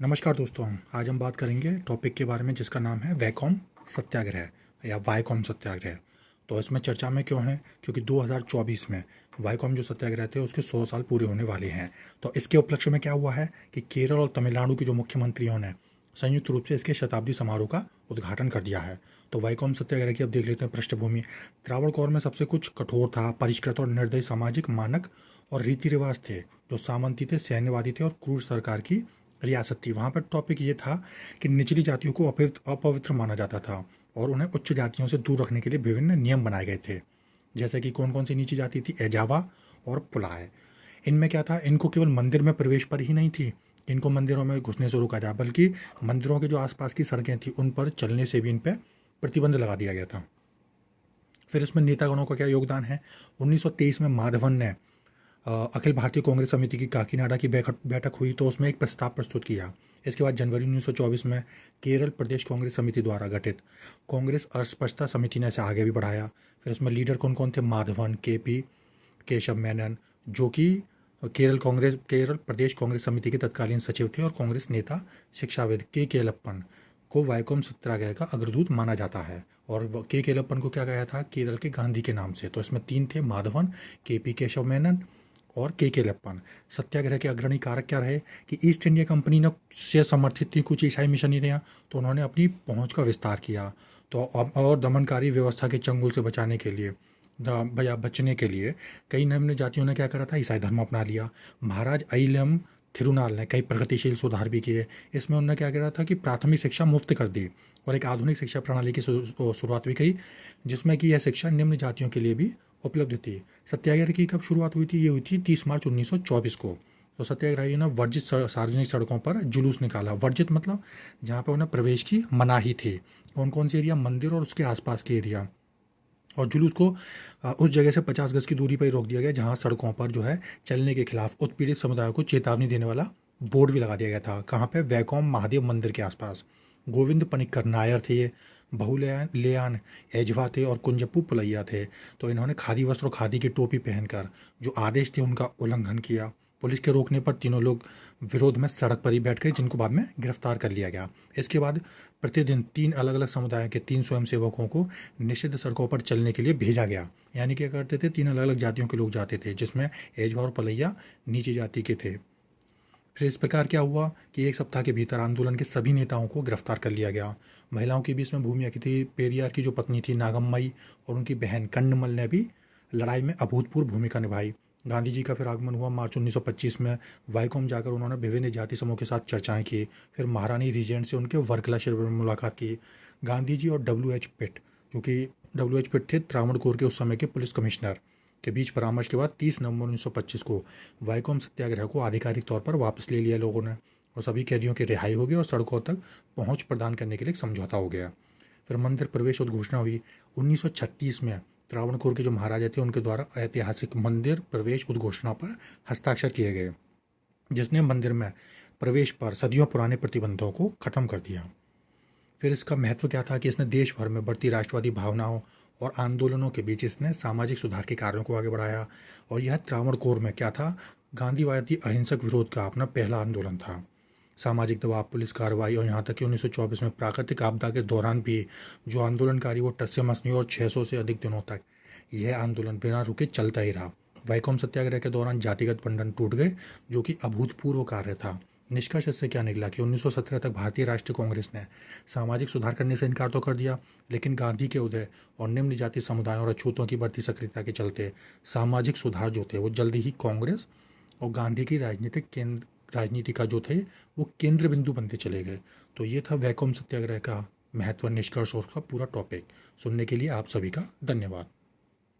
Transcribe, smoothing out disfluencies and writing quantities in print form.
नमस्कार दोस्तों, आज हम बात करेंगे टॉपिक के बारे में जिसका नाम है वैकॉम सत्याग्रह या वाईकॉम सत्याग्रह। तो इसमें चर्चा में क्यों है? क्योंकि 2024 में वाईकॉम जो सत्याग्रह थे उसके 100 साल पूरे होने वाले हैं। तो इसके उपलक्ष्य में क्या हुआ है कि केरल और तमिलनाडु के जो मुख्यमंत्रियों ने संयुक्त रूप से इसके शताब्दी समारोह का उद्घाटन कर दिया है। तो वाईकॉम सत्याग्रह की अब देख लेते हैं पृष्ठभूमि। त्रावणकोर में सबसे कुछ कठोर था, परिष्कृत और निर्दयी सामाजिक मानक और रीति रिवाज थे जो सामंती थे, सैन्यवादी थे और क्रूर सरकार की रियासत थी। वहाँ पर टॉपिक ये था कि निचली जातियों को अपवित्र माना जाता था और उन्हें उच्च जातियों से दूर रखने के लिए विभिन्न नियम बनाए गए थे। जैसे कि कौन कौन सी नीची जाति थी? एजावा और पुलाय। इनमें क्या था, इनको केवल मंदिर में प्रवेश पर ही नहीं थी इनको मंदिरों में घुसने से रोका जाए, बल्कि मंदिरों के जो आसपास की सड़कें थी उन पर चलने से भी इन पर प्रतिबंध लगा दिया गया था। फिर इसमें नेतागणों का क्या योगदान है? 1923 में माधवन ने अखिल भारतीय कांग्रेस समिति की काकीनाडा की बैठक हुई तो उसमें एक प्रस्ताव प्रस्तुत किया। इसके बाद जनवरी 1924 में केरल प्रदेश कांग्रेस समिति द्वारा गठित कांग्रेस अस्पष्टता समिति ने इसे आगे भी बढ़ाया। फिर इसमें लीडर कौन कौन थे? माधवन, केपी केशव मेनन, जो कि केरल प्रदेश कांग्रेस समिति के तत्कालीन सचिव थे, और कांग्रेस नेता शिक्षाविद के केलप्पन को वाईकोम सत्याग्रह का अग्रदूत माना जाता है। और के केलप्पन को क्या कहा था? केरल के गांधी के नाम से। तो इसमें तीन थे, माधवन, केपी केशव मेनन और के लप्पन। सत्याग्रह के अग्रणी कारक क्या रहे कि ईस्ट इंडिया कंपनी ने से समर्थित थी कुछ ईसाई मिशनरियाँ, तो उन्होंने अपनी पहुंच का विस्तार किया। तो और दमनकारी व्यवस्था के चंगुल से बचाने के लिए बचने के लिए कई निम्न जातियों ने क्या करा था? ईसाई धर्म अपना लिया। महाराज अय्यम थिरुनाल ने कई प्रगतिशील सुधार भी किए। इसमें उन्होंने क्या करा था कि प्राथमिक शिक्षा मुफ्त कर दी और एक आधुनिक शिक्षा प्रणाली की शुरुआत भी की, जिसमें कि यह शिक्षा निम्न जातियों के लिए भी उपलब्ध थी। सत्याग्रह की कब शुरुआत हुई थी? ये हुई थी 30 मार्च 1924 को। तो सत्याग्रही ने वर्जित सार्वजनिक सड़कों पर जुलूस निकाला। वर्जित मतलब जहाँ पर उन्हें प्रवेश की मनाही थी। कौन कौन से एरिया? मंदिर और उसके आसपास के एरिया। और जुलूस को उस जगह से 50 गज की दूरी पर ही रोक दिया गया जहाँ सड़कों पर जो है चलने के खिलाफ उत्पीड़ित समुदायों को चेतावनी देने वाला बोर्ड भी लगा दिया गया था। कहाँ पे? वैकोम महादेव मंदिर के आसपास। गोविंद पनिक्कर नायर थे ये, बहुलेयान एजवा थे और कुंजप्पू पुलैया थे। तो इन्होंने खादी वस्त्र और खादी की टोपी पहनकर जो आदेश थे उनका उल्लंघन किया। पुलिस के रोकने पर तीनों लोग विरोध में सड़क पर ही बैठ गए, जिनको बाद में गिरफ्तार कर लिया गया। इसके बाद प्रतिदिन 3 अलग अलग समुदाय के 3 स्वयंसेवकों को निषिद्ध सड़कों पर चलने के लिए भेजा गया। यानी क्या करते थे? 3 अलग अलग जातियों के लोग जाते थे, जिसमें एजवा और पलैया नीची जाति के थे। फिर इस प्रकार क्या हुआ कि एक सप्ताह के भीतर आंदोलन के सभी नेताओं को गिरफ्तार कर लिया गया। महिलाओं की भी इसमें भूमिका की थी। पेरियार की जो पत्नी थी नागम्मई और उनकी बहन कंडमल ने भी लड़ाई में अभूतपूर्व भूमिका निभाई। गांधी जी का फिर आगमन हुआ मार्च 1925 में। वाईकोम जाकर उन्होंने विभिन्न जाति समूह के साथ चर्चाएं की। फिर महारानी रीजेंट से उनके वर्कला शिविर में मुलाकात की। गांधी जी और डब्ल्यू एच पिट, जो कि डब्ल्यू एच पिट थे त्रावणकोर के उस समय के पुलिस कमिश्नर, के बीच परामर्श के बाद 30 नवंबर 1925 को वाईकोम सत्याग्रह को आधिकारिक तौर पर वापस ले लिया लोगों ने, और सभी कैदियों की रिहाई हो गई और सड़कों तक पहुंच प्रदान करने के लिए एक समझौता हो गया। फिर मंदिर प्रवेश उद्घोषणा हुई 1936 में। त्रावणकोर के जो महाराजा थे उनके द्वारा ऐतिहासिक मंदिर प्रवेश उद्घोषणा पर हस्ताक्षर किए गए, जिसने मंदिर में प्रवेश पर सदियों पुराने प्रतिबंधों को खत्म कर दिया। फिर इसका महत्व क्या था कि इसने देश भर में बढ़ती राष्ट्रवादी भावनाओं और आंदोलनों के बीच इसने सामाजिक सुधार के कार्यों को आगे बढ़ाया। और यह त्रावणकोर में क्या था? गांधीवादी अहिंसक विरोध का अपना पहला आंदोलन था। सामाजिक दबाव, पुलिस कार्रवाई और यहाँ तक कि 1924 में प्राकृतिक आपदा के दौरान भी जो आंदोलनकारी वो टस से मस नहीं, और 600 से अधिक दिनों तक यह आंदोलन बिना रुके चलता ही रहा। वाईकोम सत्याग्रह के दौरान जातिगत बंधन टूट गए, जो कि अभूतपूर्व कार्य था। निष्कर्ष इससे क्या निकला कि 1917 तक भारतीय राष्ट्रीय कांग्रेस ने सामाजिक सुधार करने से इनकार तो कर दिया, लेकिन गांधी के उदय और निम्न जाति समुदायों और अछूतों की बढ़ती सक्रियता के चलते सामाजिक सुधार जो थे वो जल्दी ही कांग्रेस और गांधी की राजनीति का जो थे वो केंद्र बिंदु बनते चले गए। तो ये था वैकोम सत्याग्रह का महत्व, निष्कर्ष और उसका पूरा टॉपिक। सुनने के लिए आप सभी का धन्यवाद।